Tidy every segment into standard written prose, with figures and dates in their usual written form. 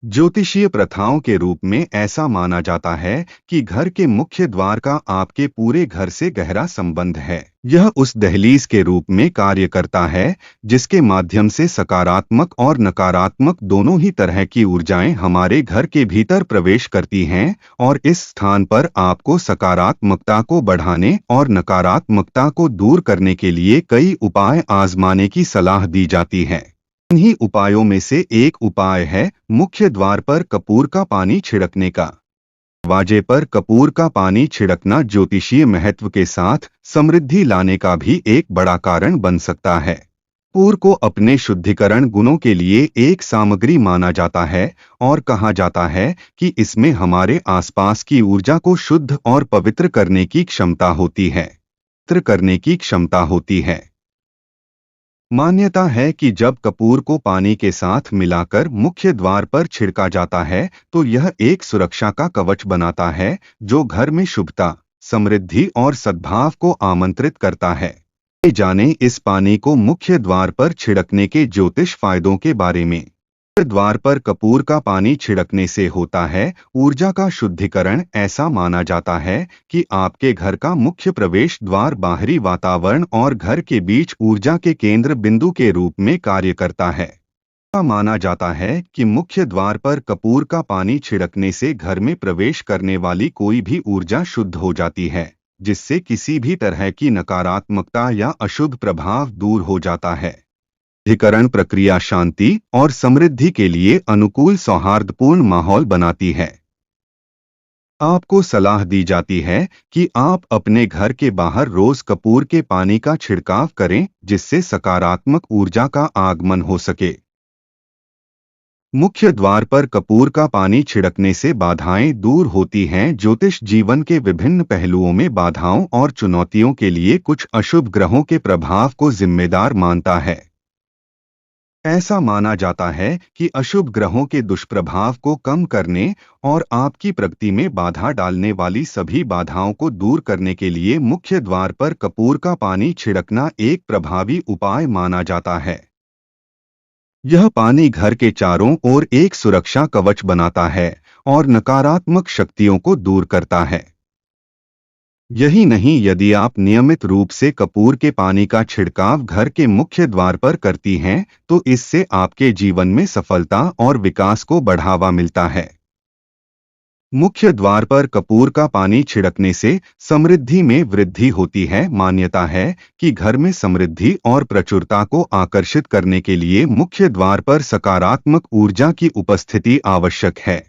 ज्योतिषीय प्रथाओं के रूप में ऐसा माना जाता है कि घर के मुख्य द्वार का आपके पूरे घर से गहरा संबंध है। यह उस दहलीज के रूप में कार्य करता है जिसके माध्यम से सकारात्मक और नकारात्मक दोनों ही तरह की ऊर्जाएं हमारे घर के भीतर प्रवेश करती हैं और इस स्थान पर आपको सकारात्मकता को बढ़ाने और नकारात्मकता को दूर करने के लिए कई उपाय आजमाने की सलाह दी जाती है। इन्हीं उपायों में से एक उपाय है मुख्य द्वार पर कपूर का पानी छिड़कने का। दरवाजे पर कपूर का पानी छिड़कना ज्योतिषीय महत्व के साथ समृद्धि लाने का भी एक बड़ा कारण बन सकता है। कपूर को अपने शुद्धिकरण गुणों के लिए एक सामग्री माना जाता है और कहा जाता है कि इसमें हमारे आसपास की ऊर्जा को शुद्ध और पवित्र करने की क्षमता होती है। मान्यता है कि जब कपूर को पानी के साथ मिलाकर मुख्य द्वार पर छिड़का जाता है तो यह एक सुरक्षा का कवच बनाता है जो घर में शुभता, समृद्धि और सद्भाव को आमंत्रित करता है। जाने इस पानी को मुख्य द्वार पर छिड़कने के ज्योतिष फायदों के बारे में। द्वार पर कपूर का पानी छिड़कने से होता है ऊर्जा का शुद्धिकरण। ऐसा माना जाता है कि आपके घर का मुख्य प्रवेश द्वार बाहरी वातावरण और घर के बीच ऊर्जा के केंद्र बिंदु के रूप में कार्य करता है। ऐसा माना जाता है कि मुख्य द्वार पर कपूर का पानी छिड़कने से घर में प्रवेश करने वाली कोई भी ऊर्जा शुद्ध हो जाती है, जिससे किसी भी तरह की नकारात्मकता या अशुभ प्रभाव दूर हो जाता है। शुद्धिकरण प्रक्रिया शांति और समृद्धि के लिए अनुकूल सौहार्दपूर्ण माहौल बनाती है। आपको सलाह दी जाती है कि आप अपने घर के बाहर रोज कपूर के पानी का छिड़काव करें जिससे सकारात्मक ऊर्जा का आगमन हो सके। मुख्य द्वार पर कपूर का पानी छिड़कने से बाधाएं दूर होती हैं। ज्योतिष जीवन के विभिन्न पहलुओं में बाधाओं और चुनौतियों के लिए कुछ अशुभ ग्रहों के प्रभाव को जिम्मेदार मानता है। ऐसा माना जाता है कि अशुभ ग्रहों के दुष्प्रभाव को कम करने और आपकी प्रगति में बाधा डालने वाली सभी बाधाओं को दूर करने के लिए मुख्य द्वार पर कपूर का पानी छिड़कना एक प्रभावी उपाय माना जाता है। यह पानी घर के चारों ओर एक सुरक्षा कवच बनाता है और नकारात्मक शक्तियों को दूर करता है। यही नहीं, यदि आप नियमित रूप से कपूर के पानी का छिड़काव घर के मुख्य द्वार पर करती हैं तो इससे आपके जीवन में सफलता और विकास को बढ़ावा मिलता है। मुख्य द्वार पर कपूर का पानी छिड़कने से समृद्धि में वृद्धि होती है। मान्यता है कि घर में समृद्धि और प्रचुरता को आकर्षित करने के लिए मुख्य द्वार पर सकारात्मक ऊर्जा की उपस्थिति आवश्यक है।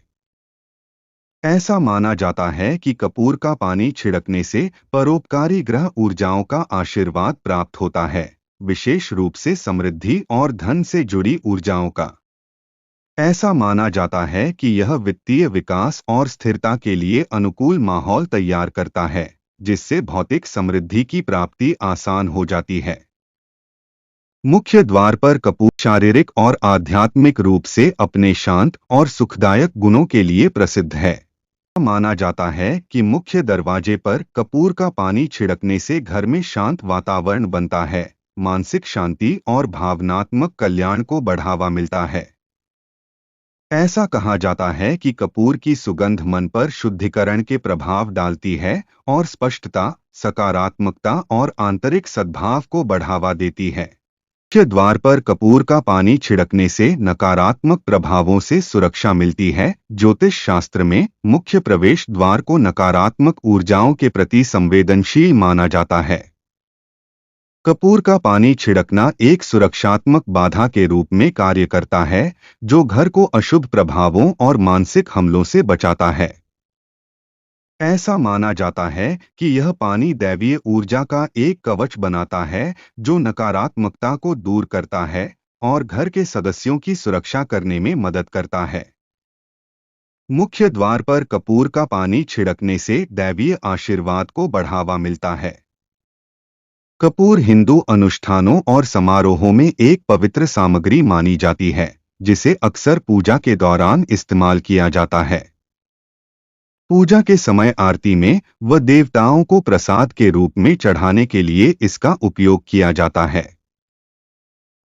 ऐसा माना जाता है कि कपूर का पानी छिड़कने से परोपकारी ग्रह ऊर्जाओं का आशीर्वाद प्राप्त होता है, विशेष रूप से समृद्धि और धन से जुड़ी ऊर्जाओं का। ऐसा माना जाता है कि यह वित्तीय विकास और स्थिरता के लिए अनुकूल माहौल तैयार करता है, जिससे भौतिक समृद्धि की प्राप्ति आसान हो जाती है। मुख्य द्वार पर कपूर शारीरिक और आध्यात्मिक रूप से अपने शांत और सुखदायक गुणों के लिए प्रसिद्ध है। माना जाता है कि मुख्य दरवाजे पर कपूर का पानी छिड़कने से घर में शांत वातावरण बनता है, मानसिक शांति और भावनात्मक कल्याण को बढ़ावा मिलता है। ऐसा कहा जाता है कि कपूर की सुगंध मन पर शुद्धिकरण के प्रभाव डालती है और स्पष्टता, सकारात्मकता और आंतरिक सद्भाव को बढ़ावा देती है। मुख्य द्वार पर कपूर का पानी छिड़कने से नकारात्मक प्रभावों से सुरक्षा मिलती है। ज्योतिष शास्त्र में मुख्य प्रवेश द्वार को नकारात्मक ऊर्जाओं के प्रति संवेदनशील माना जाता है। कपूर का पानी छिड़कना एक सुरक्षात्मक बाधा के रूप में कार्य करता है जो घर को अशुभ प्रभावों और मानसिक हमलों से बचाता है। ऐसा माना जाता है कि यह पानी दैवीय ऊर्जा का एक कवच बनाता है जो नकारात्मकता को दूर करता है और घर के सदस्यों की सुरक्षा करने में मदद करता है। मुख्य द्वार पर कपूर का पानी छिड़कने से दैवीय आशीर्वाद को बढ़ावा मिलता है। कपूर हिंदू अनुष्ठानों और समारोहों में एक पवित्र सामग्री मानी जाती है, जिसे अक्सर पूजा के दौरान इस्तेमाल किया जाता है। पूजा के समय आरती में व देवताओं को प्रसाद के रूप में चढ़ाने के लिए इसका उपयोग किया जाता है।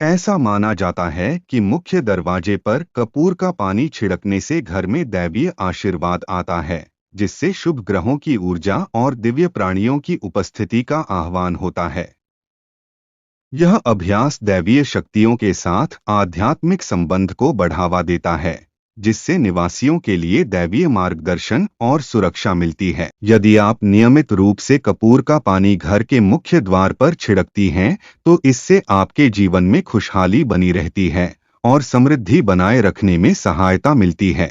ऐसा माना जाता है कि मुख्य दरवाजे पर कपूर का पानी छिड़कने से घर में दैवीय आशीर्वाद आता है, जिससे शुभ ग्रहों की ऊर्जा और दिव्य प्राणियों की उपस्थिति का आह्वान होता है। यह अभ्यास दैवीय शक्तियों के साथ आध्यात्मिक संबंध को बढ़ावा देता है, जिससे निवासियों के लिए दैवीय मार्गदर्शन और सुरक्षा मिलती है। यदि आप नियमित रूप से कपूर का पानी घर के मुख्य द्वार पर छिड़कती हैं, तो इससे आपके जीवन में खुशहाली बनी रहती है और समृद्धि बनाए रखने में सहायता मिलती है।